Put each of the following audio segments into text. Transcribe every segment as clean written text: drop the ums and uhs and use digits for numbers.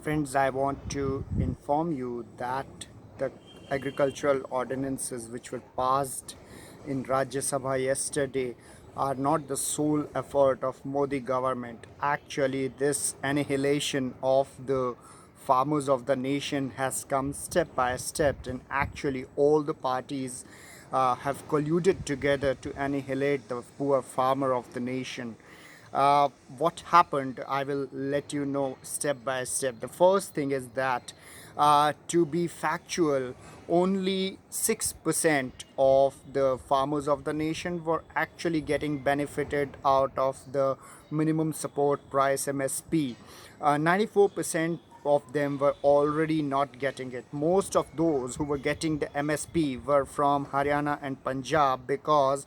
friends, I want to inform you that the agricultural ordinances which were passed in Rajya Sabha yesterday are not the sole effort of Modi government. Actually, this annihilation of the farmers of the nation has come step by step, and actually all the parties have colluded together to annihilate the poor farmer of the nation. What happened, I will let you know step by step. The first thing is that, to be factual, only 6% of the farmers of the nation were actually getting benefited out of the minimum support price MSP. 94% of them were already not getting it. Most of those who were getting the MSP were from Haryana and Punjab, because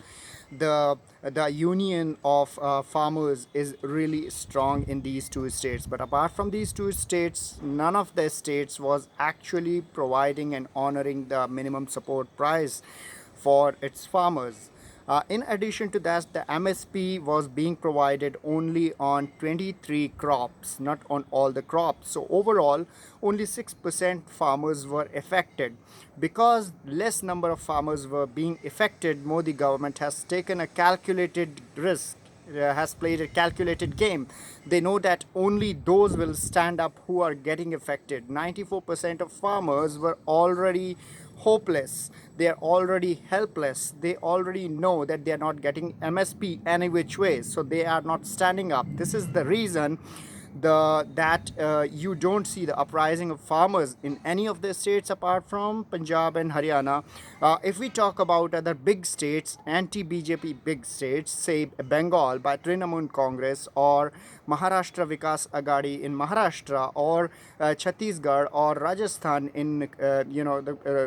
the union of farmers is really strong in these two states. But apart from these two states, none of the states was actually providing and honoring the minimum support price for its farmers. In addition to that, the MSP was being provided only on 23 crops, not on all the crops. So overall, only 6% farmers were affected. Because less number of farmers were being affected, Modi government has taken a calculated risk, has played a calculated game. They know that only those will stand up who are getting affected. 94% of farmers were already hopeless. They are already helpless. They already know that they are not getting MSP any which way. So they are not standing up. This is the reason that you don't see the uprising of farmers in any of the states apart from Punjab and Haryana. If we talk about other big states, anti-BJP big states, say Bengal by Trinamool Congress, or Maharashtra Vikas Agadi in Maharashtra, or Chhattisgarh or Rajasthan in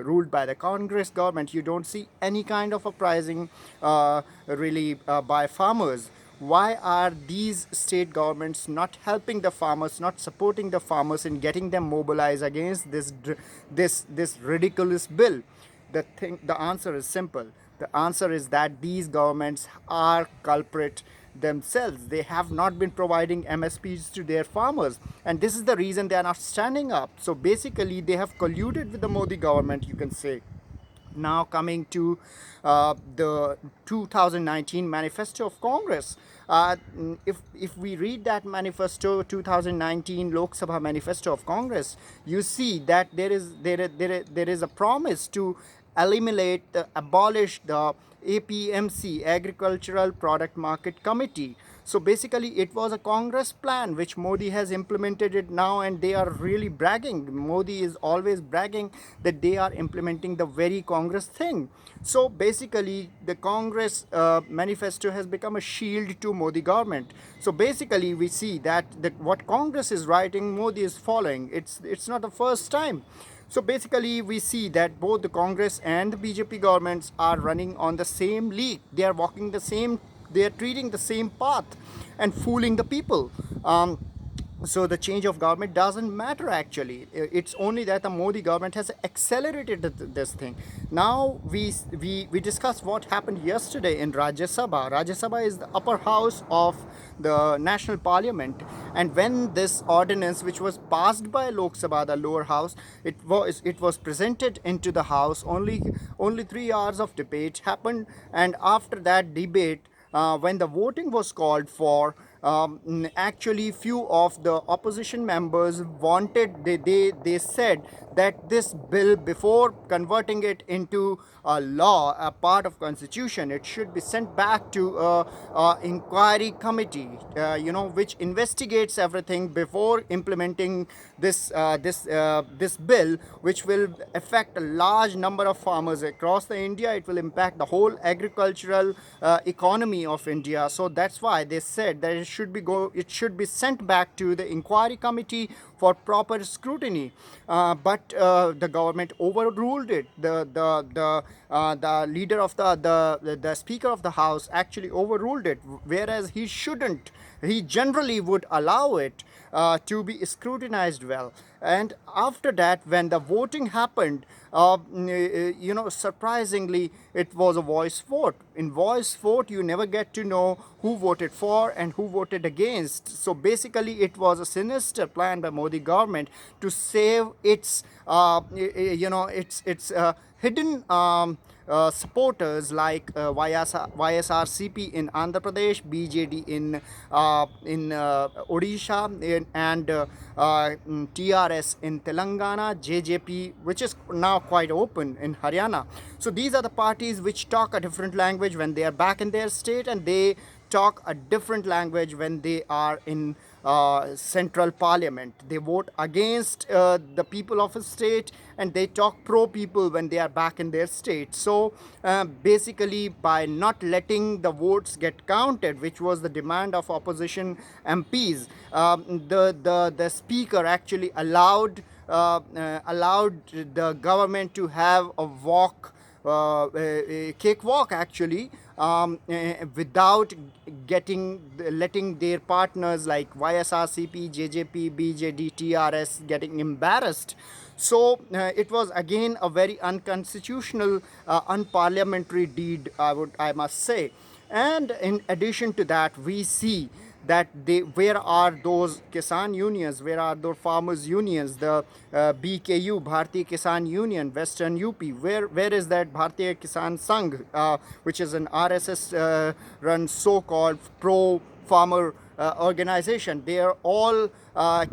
ruled by the Congress government, you don't see any kind of uprising really by farmers. Why are these state governments not helping the farmers, not supporting the farmers in getting them mobilized against this ridiculous bill? The answer is simple. The answer is that these governments are culprit themselves. They have not been providing MSPs to their farmers, and this is the reason they are not standing up. So basically, they have colluded with the Modi government, you can say. Now coming to the 2019 manifesto of Congress. If we read that manifesto, 2019 Lok Sabha manifesto of Congress, you see that there is a promise to abolish the APMC, Agricultural Product Market Committee. So basically, it was a Congress plan which Modi has implemented it now, and they are really bragging. Modi is always bragging that they are implementing the very Congress thing. So basically, the Congress manifesto has become a shield to Modi government. So basically, we see that what Congress is writing, Modi is following. It's not the first time. So basically, we see that both the Congress and the BJP governments are running on the same league. They are walking the same, they are treating the same path and fooling the people. So the change of government doesn't matter actually. It's only that the Modi government has accelerated this thing. Now we discuss what happened yesterday in Rajya Sabha. Rajya Sabha is the upper house of the national parliament, and when this ordinance, which was passed by Lok Sabha, the lower house, it was presented into the house. Only 3 hours of debate happened, and after that debate, when the voting was called for, actually few of the opposition members wanted, they said that this bill, before converting it into a law, a part of constitution, it should be sent back to a inquiry committee, which investigates everything before implementing this bill, which will affect a large number of farmers across the India. It will impact the whole agricultural economy of India. So that's why they said that it should be sent back to the inquiry committee for proper scrutiny. But the government overruled it. The leader of the speaker of the house actually overruled it, whereas he shouldn't. He generally would allow it to be scrutinized well. And after that, when the voting happened, surprisingly, it was a voice vote. In voice vote, you never get to know who voted for and who voted against. So basically, it was a sinister plan by Modi Modi government to save its hidden supporters like YSRCP in Andhra Pradesh, BJD in Odisha, and TRS in Telangana, JJP, which is now quite open in Haryana. So these are the parties which talk a different language when they are back in their state, and they talk a different language when they are in central parliament. They vote against the people of a state, and they talk pro people when they are back in their state. So basically, by not letting the votes get counted, which was the demand of opposition MPs, the speaker actually allowed the government to have a cakewalk actually, without letting their partners like YSRCP, JJP, BJD, TRS getting embarrassed. So it was again a very unconstitutional, unparliamentary deed, I must say. And in addition to that, we see that where are those Kisan unions, where are those farmers unions, the BKU, Bharatiya Kisan Union, Western UP, where is that Bharatiya Kisan Sangh, which is an RSS run so-called pro farmer organization? They are all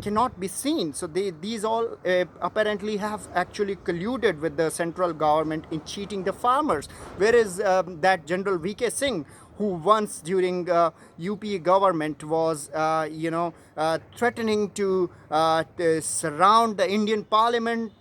cannot be seen. So these all apparently have actually colluded with the central government in cheating the farmers. Where is that General VK Singh, who once during UP government was threatening to surround the Indian Parliament,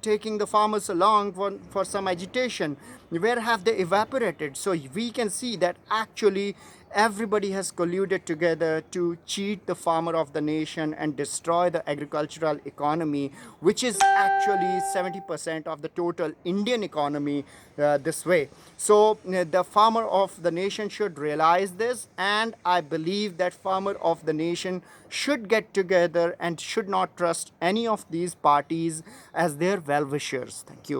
taking the farmers along for some agitation? Where have they evaporated? So we can see that actually everybody has colluded together to cheat the farmer of the nation and destroy the agricultural economy, which is actually 70% of the total Indian economy this way. So the farmer of the nation should realize this, and I believe that farmer of the nation should get together and should not trust any of these parties as their well-wishers. Thank you.